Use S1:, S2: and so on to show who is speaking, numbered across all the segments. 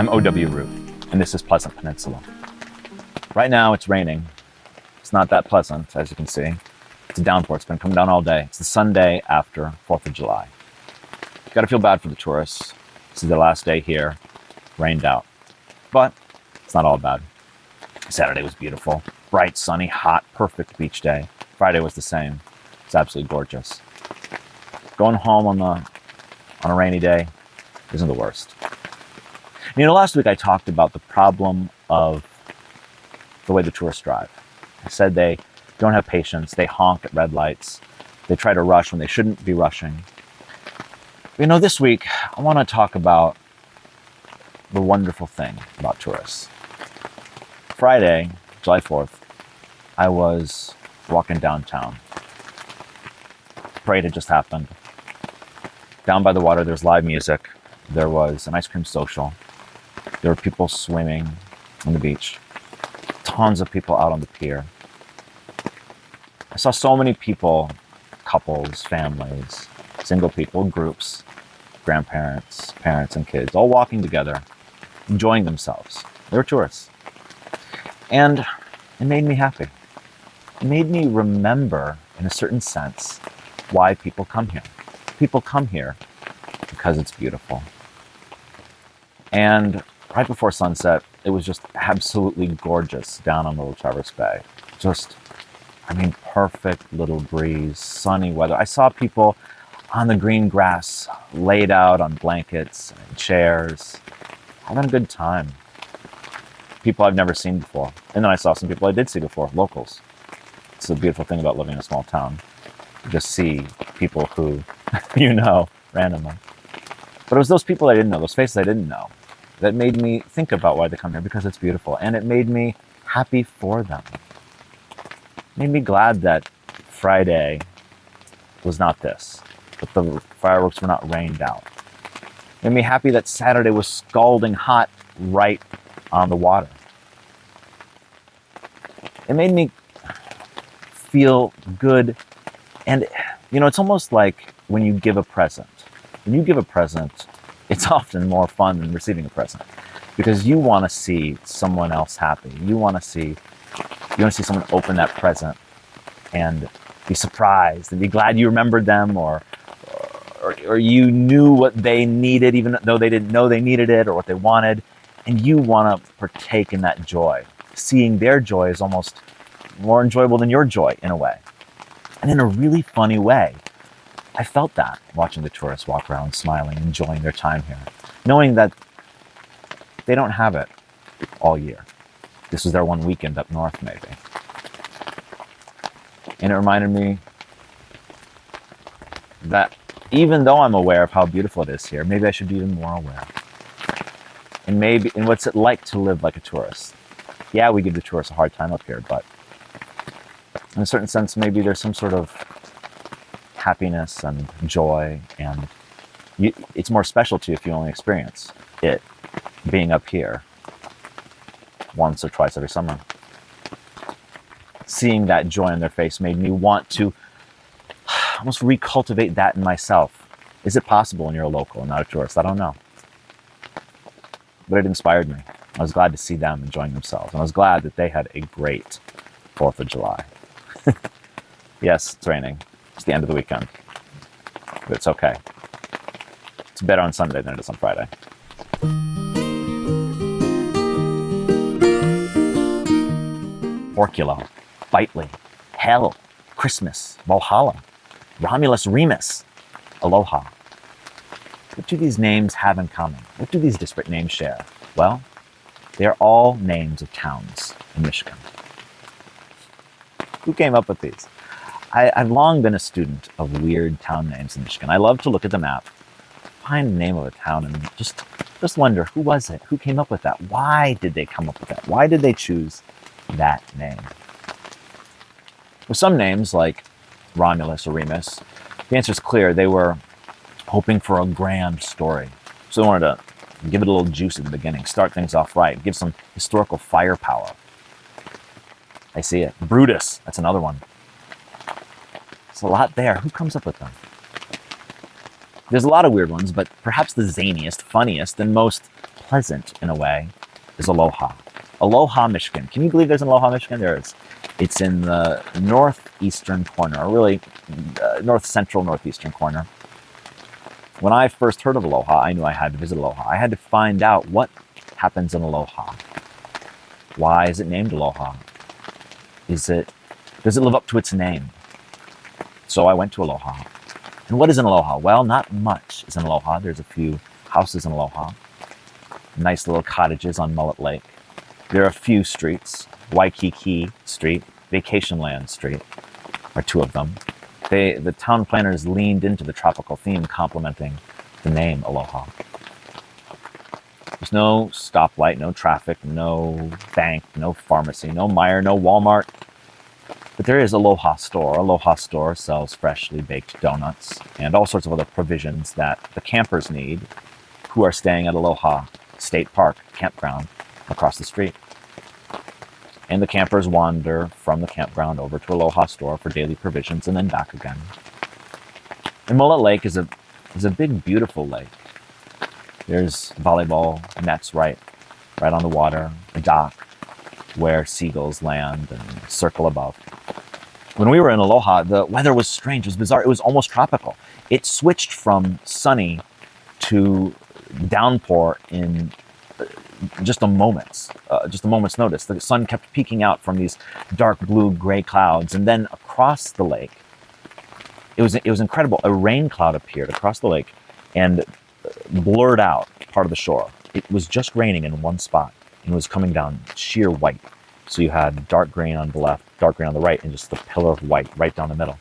S1: I'm O.W. Root, and this is Pleasant Peninsula. Right now it's raining. It's not that pleasant, as you can see. It's a downpour. It's been coming down all day. It's the Sunday after 4th of July. You gotta feel bad for the tourists. This is their last day here. Rained out. But it's not all bad. Saturday was beautiful. Bright, sunny, hot, perfect beach day. Friday was the same. It's absolutely gorgeous. Going home on a rainy day isn't the worst. You know, last week I talked about the problem of the way the tourists drive. I said they don't have patience, they honk at red lights, they try to rush when they shouldn't be rushing. You know, this week I want to talk about the wonderful thing about tourists. Friday, July 4th, I was walking downtown. Parade had just happened. Down by the water, there's live music. There was an ice cream social. There were people swimming on the beach. Tons of people out on the pier. I saw so many people, couples, families, single people, groups, grandparents, parents, and kids, all walking together, enjoying themselves. They were tourists. And it made me happy. It made me remember, in a certain sense, why people come here. People come here because it's beautiful. And right before sunset, it was just absolutely gorgeous down on Little Traverse Bay. Just, perfect little breeze, sunny weather. I saw people on the green grass, laid out on blankets and chairs, having a good time. People I've never seen before. And then I saw some people I did see before, locals. It's a beautiful thing about living in a small town. You just see people who you know randomly. But it was those people I didn't know, those faces I didn't know, that made me think about why they come here, because it's beautiful. And it made me happy for them. It made me glad that Friday was not this, that the fireworks were not rained out. It made me happy that Saturday was scalding hot right on the water. It made me feel good. And, it's almost like when you give a present. When you give a present, it's often more fun than receiving a present, because you want to see someone else happy. You want to see someone open that present and be surprised and be glad you remembered them, or you knew what they needed, even though they didn't know they needed it, or what they wanted. And you want to partake in that joy. Seeing their joy is almost more enjoyable than your joy, in a way. And in a really funny way, I felt that watching the tourists walk around smiling, enjoying their time here, knowing that they don't have it all year. This was their one weekend up north, maybe. And it reminded me that even though I'm aware of how beautiful it is here, maybe I should be even more aware. And what's it like to live like a tourist? Yeah, we give the tourists a hard time up here, but in a certain sense, maybe there's some sort of happiness and joy, and it's more special to you if you only experience it being up here once or twice every summer. Seeing that joy on their face made me want to almost recultivate that in myself. Is it possible when you're a local and not a tourist? I don't know. But it inspired me. I was glad to see them enjoying themselves. And I was glad that they had a great 4th of July. Yes, it's raining. It's the end of the weekend. But it's okay. It's better on Sunday than it is on Friday. Orculo, Bitely, Hell, Christmas, Valhalla, Romulus Remus, Aloha. What do these names have in common? What do these disparate names share? Well, they are all names of towns in Michigan. Who came up with these? I've long been a student of weird town names in Michigan. I love to look at the map, find the name of a town, and just wonder, who was it? Who came up with that? Why did they come up with that? Why did they choose that name? With some names, like Romulus or Remus, the answer is clear. They were hoping for a grand story. So they wanted to give it a little juice at the beginning, start things off right, give some historical firepower. I see it. Brutus, that's another one. There's a lot there. Who comes up with them? There's a lot of weird ones, but perhaps the zaniest, funniest, and most pleasant in a way is Aloha. Aloha, Michigan. Can you believe there's an Aloha, Michigan? There is. It's in the northeastern corner, or really north central northeastern corner. When I first heard of Aloha, I knew I had to visit Aloha. I had to find out what happens in Aloha. Why is it named Aloha? Does it live up to its name? So I went to Aloha. And what is in Aloha? Well, not much is in Aloha. There's a few houses in Aloha. Nice little cottages on Mullet Lake. There are a few streets. Waikiki Street, Vacation Land Street are two of them. The town planners leaned into the tropical theme, complementing the name Aloha. There's no stoplight, no traffic, no bank, no pharmacy, no Meijer, no Walmart. But there is Aloha Store. Aloha Store sells freshly baked donuts and all sorts of other provisions that the campers need who are staying at Aloha State Park campground across the street. And the campers wander from the campground over to Aloha Store for daily provisions and then back again. And Mullet Lake is a big, beautiful lake. There's volleyball nets right on the water, a dock where seagulls land and circle above. When we were in Aloha, the weather was strange, it was bizarre, it was almost tropical. It switched from sunny to downpour in just a moment's notice. The sun kept peeking out from these dark blue gray clouds, and then across the lake, it was incredible. A rain cloud appeared across the lake and blurred out part of the shore. It was just raining in one spot and was coming down sheer white. So you had dark green on the left, dark green on the right, and just the pillar of white right down the middle.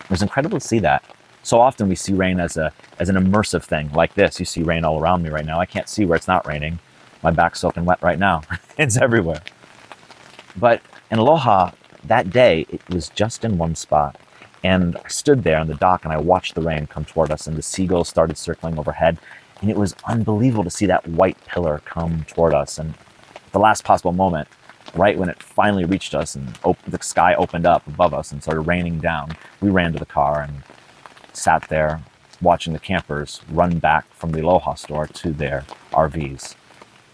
S1: It was incredible to see that. So often we see rain as an immersive thing like this. You see rain all around me right now. I can't see where it's not raining. My back's soaking wet right now. It's everywhere. But in Aloha, that day, it was just in one spot. And I stood there on the dock and I watched the rain come toward us, and the seagulls started circling overhead. And it was unbelievable to see that white pillar come toward us. And at the last possible moment, right when it finally reached us and the sky opened up above us and started raining down, we ran to the car and sat there watching the campers run back from the Aloha Store to their RVs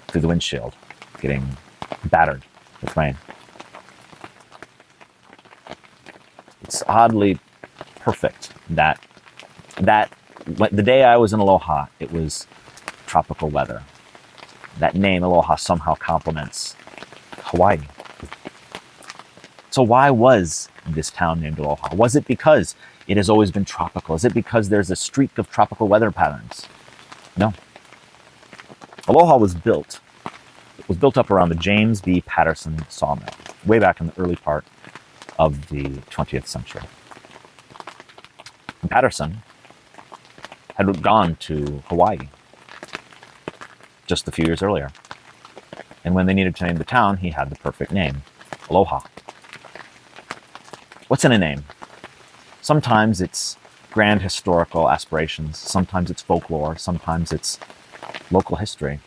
S1: through the windshield, getting battered with rain. It's oddly perfect that the day I was in Aloha, it was tropical weather. That name, Aloha, somehow complements Hawaii. So why was this town named Aloha? Was it because it has always been tropical? Is it because there's a streak of tropical weather patterns? No. Aloha was built up around the James B. Patterson sawmill, way back in the early part of the 20th century. And Patterson had gone to Hawaii just a few years earlier. And when they needed to name the town, he had the perfect name, Aloha. What's in a name? Sometimes it's grand historical aspirations, sometimes it's folklore, sometimes it's local history.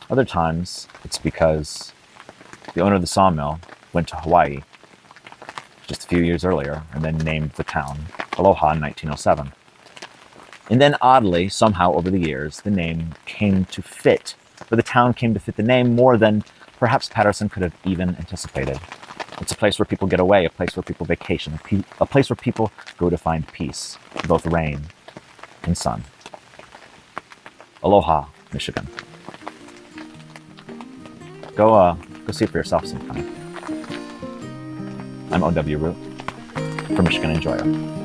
S1: Other times it's because the owner of the sawmill went to Hawaii just a few years earlier and then named the town Aloha in 1907. And then oddly, somehow over the years, the name came to fit, or the town came to fit the name more than perhaps Patterson could have even anticipated. It's a place where people get away, a place where people vacation, a place where people go to find peace, both rain and sun. Aloha, Michigan. Go see it for yourself sometime. I'm O.W. Root from Michigan Enjoyer.